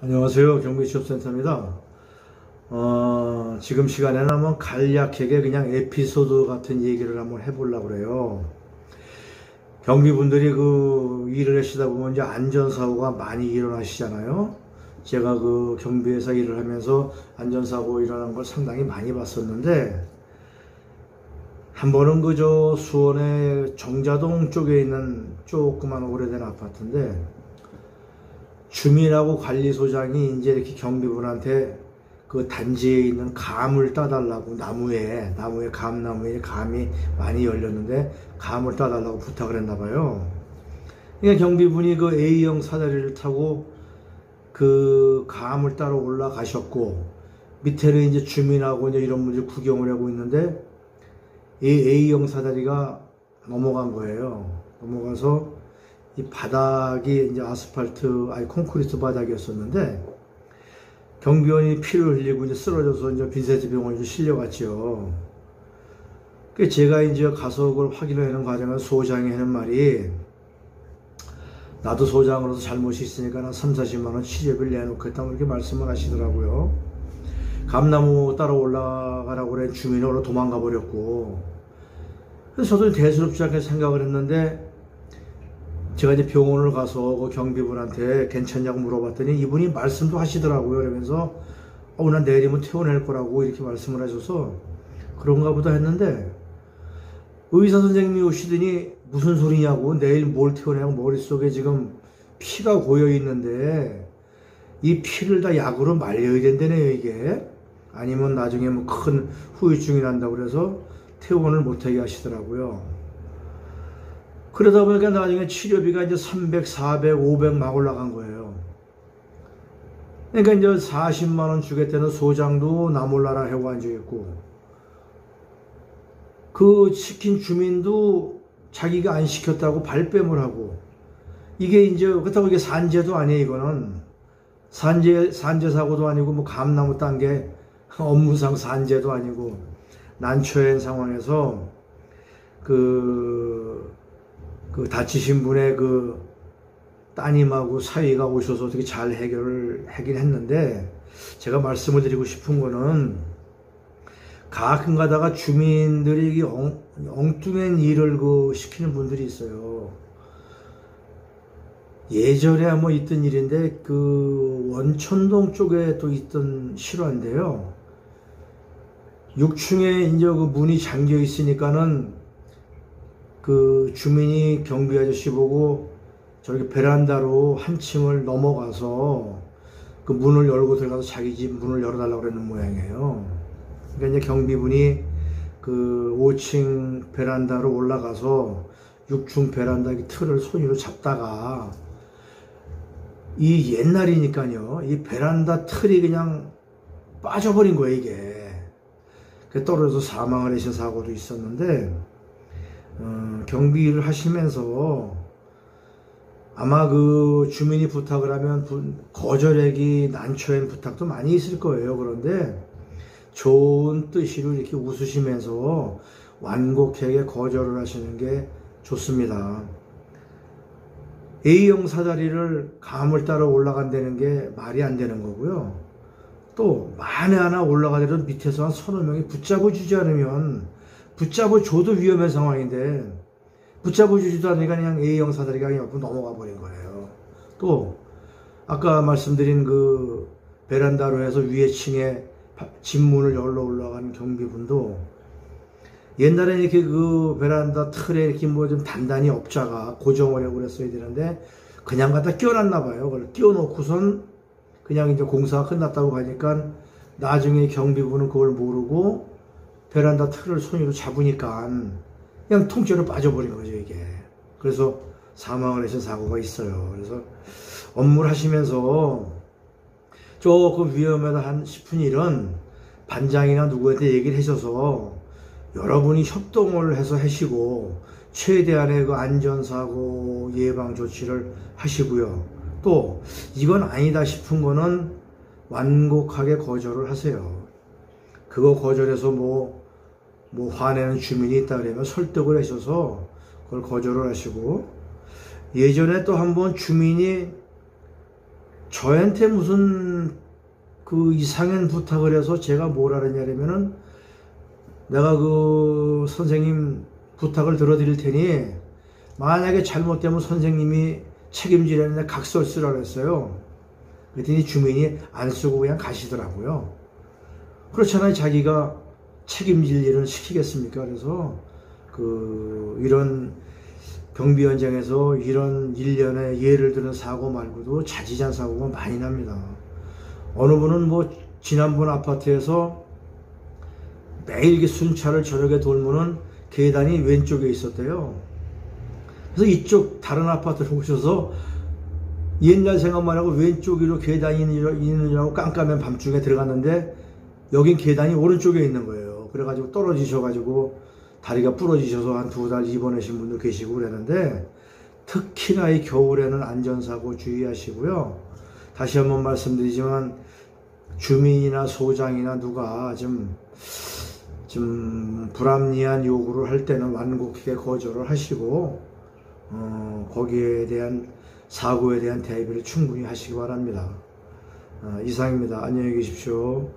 안녕하세요. 경비취업센터입니다. 지금 시간에는 한번 간략하게 그냥 에피소드 같은 얘기를 한번 해보려고 그래요. 경비분들이 일을 하시다 보면 이제 안전사고가 많이 일어나시잖아요. 제가 경비회사 일을 하면서 안전사고 일어난 걸 상당히 많이 봤었는데, 한 번은 수원의 정자동 쪽에 있는 조그만 오래된 아파트인데, 주민하고 관리소장이 이제 이렇게 경비분한테 그 단지에 있는 감을 따달라고 나무에 감나무에 감이 많이 열렸는데 감을 따달라고 부탁을 했나 봐요. 그러니까 경비분이 A형 사다리를 타고 그 감을 따러 올라가셨고, 밑에는 이제 주민하고 이제 이런 분들이 구경을 하고 있는데 이 A형 사다리가 넘어간 거예요. 넘어가서 이 바닥이 이제 콘크리트 바닥이었었는데, 경비원이 피를 흘리고 이제 쓰러져서 이제 빈센트 병원에 실려갔죠. 그 제가 이제 가서 그걸 확인하는 과정에서 소장이 하는 말이, 나도 소장으로서 잘못이 있으니까 한 3, 40만 원 치료비를 내놓겠다고 이렇게 말씀을 하시더라고요. 감나무 따라 올라가라고 그래 주민으로 도망가 버렸고, 그래서 저도 대수롭지 않게 생각을 했는데, 제가 이제 병원을 가서 그 경비분한테 괜찮냐고 물어봤더니 이분이 말씀도 하시더라고요. 그러면서 난 내일이면 퇴원할 거라고 이렇게 말씀을 하셔서 그런가 보다 했는데, 의사 선생님이 오시더니 무슨 소리냐고, 내일 뭘 퇴원하고 머릿속에 지금 피가 고여 있는데 이 피를 다 약으로 말려야 된다네요, 이게. 아니면 나중에 뭐 큰 후유증이 난다고 그래서 퇴원을 못하게 하시더라고요. 그러다 보니까 나중에 치료비가 이제 300, 400, 500 막 올라간 거예요. 그러니까 이제 40만 원 주겠다는 소장도 나 몰라라 하고 앉아있고, 그 시킨 주민도 자기가 안 시켰다고 발뺌을 하고, 이게 이제 그렇다고 이게 산재도 아니에요. 이거는 산재 사고도 아니고 뭐 감나무 딴 게 업무상 산재도 아니고, 난처한 상황에서 다치신 분의 따님하고 사위가 오셔서 어떻게 잘 해결을 하긴 했는데, 제가 말씀을 드리고 싶은 거는, 가끔 가다가 주민들이 엉뚱한 일을 시키는 분들이 있어요. 예전에 뭐 있던 일인데, 원천동 쪽에 또 있던 실화인데요. 6층에 이제 문이 잠겨 있으니까는 주민이 경비 아저씨 보고 저렇게 베란다로 한 층을 넘어가서 문을 열고 들어가서 자기 집 문을 열어달라고 그러는 모양이에요. 그러니까 이제 경비분이 5층 베란다로 올라가서 6층 베란다 틀을 손으로 잡다가, 이 옛날이니까요, 이 베란다 틀이 그냥 빠져버린 거예요, 이게. 떨어져서 사망을 하신 사고도 있었는데, 경비를 하시면서 아마 주민이 부탁을 하면 거절하기 난처한 부탁도 많이 있을 거예요. 그런데 좋은 뜻으로 이렇게 웃으시면서 완곡하게 거절을 하시는 게 좋습니다. A형 사다리를 감을 따라 올라간다는 게 말이 안 되는 거고요. 또 만에 하나 올라가더라도 밑에서 한 서너 명이 붙잡아 주지 않으면, 붙잡아 줘도 위험한 상황인데 붙잡아 주지도 않으니까 그냥 A형 사다리가 그냥 옆으로 넘어가 버린 거예요. 또 아까 말씀드린 베란다로 해서 위에 층에 집 문을 열러 올라가는 경비분도, 옛날에 이렇게 베란다 틀에 이렇게 뭐 좀 단단히 업자가 고정을 하고 그랬어야 되는데 그냥 갖다 끼워놨나 봐요. 그걸 끼워놓고선 그냥 이제 공사가 끝났다고 하니까 나중에 경비분은 그걸 모르고 베란다 틀을 손으로 잡으니까 그냥 통째로 빠져버린 거죠, 이게. 그래서 사망을 하신 사고가 있어요. 그래서 업무를 하시면서 조금 위험하다 싶은 일은 반장이나 누구한테 얘기를 하셔서 여러분이 협동을 해서 하시고, 최대한의 안전사고 예방 조치를 하시고요. 또 이건 아니다 싶은 거는 완곡하게 거절을 하세요. 그거 거절해서 뭐 화내는 주민이 있다 그러면 설득을 하셔서 그걸 거절을 하시고, 예전에 또 한번 주민이 저한테 무슨 그 이상한 부탁을 해서 제가 뭘 하느냐면은 내가 그 선생님 부탁을 들어드릴 테니 만약에 잘못되면 선생님이 책임지려는데 각서 쓰라고 했어요. 그랬더니 주민이 안 쓰고 그냥 가시더라고요. 그렇잖아요. 자기가 책임질 일을 시키겠습니까? 그래서 이런 경비 현장에서 이런 일련의 예를 드는 사고 말고도 자지잔 사고가 많이 납니다. 어느 분은 뭐 지난번 아파트에서 매일 이렇게 순찰을 저녁에 돌면은 계단이 왼쪽에 있었대요. 그래서 이쪽 다른 아파트로 오셔서 옛날 생각만 하고 왼쪽으로 계단이 있느냐고 깜깜한 밤중에 들어갔는데 여긴 계단이 오른쪽에 있는 거예요. 그래가지고 떨어지셔가지고 다리가 부러지셔서 한 2달 입원하신 분도 계시고 그랬는데, 특히나 이 겨울에는 안전사고 주의하시고요. 다시 한번 말씀드리지만 주민이나 소장이나 누가 좀 불합리한 요구를 할 때는 완곡하게 거절을 하시고 거기에 대한 사고에 대한 대비를 충분히 하시기 바랍니다. 이상입니다. 안녕히 계십시오.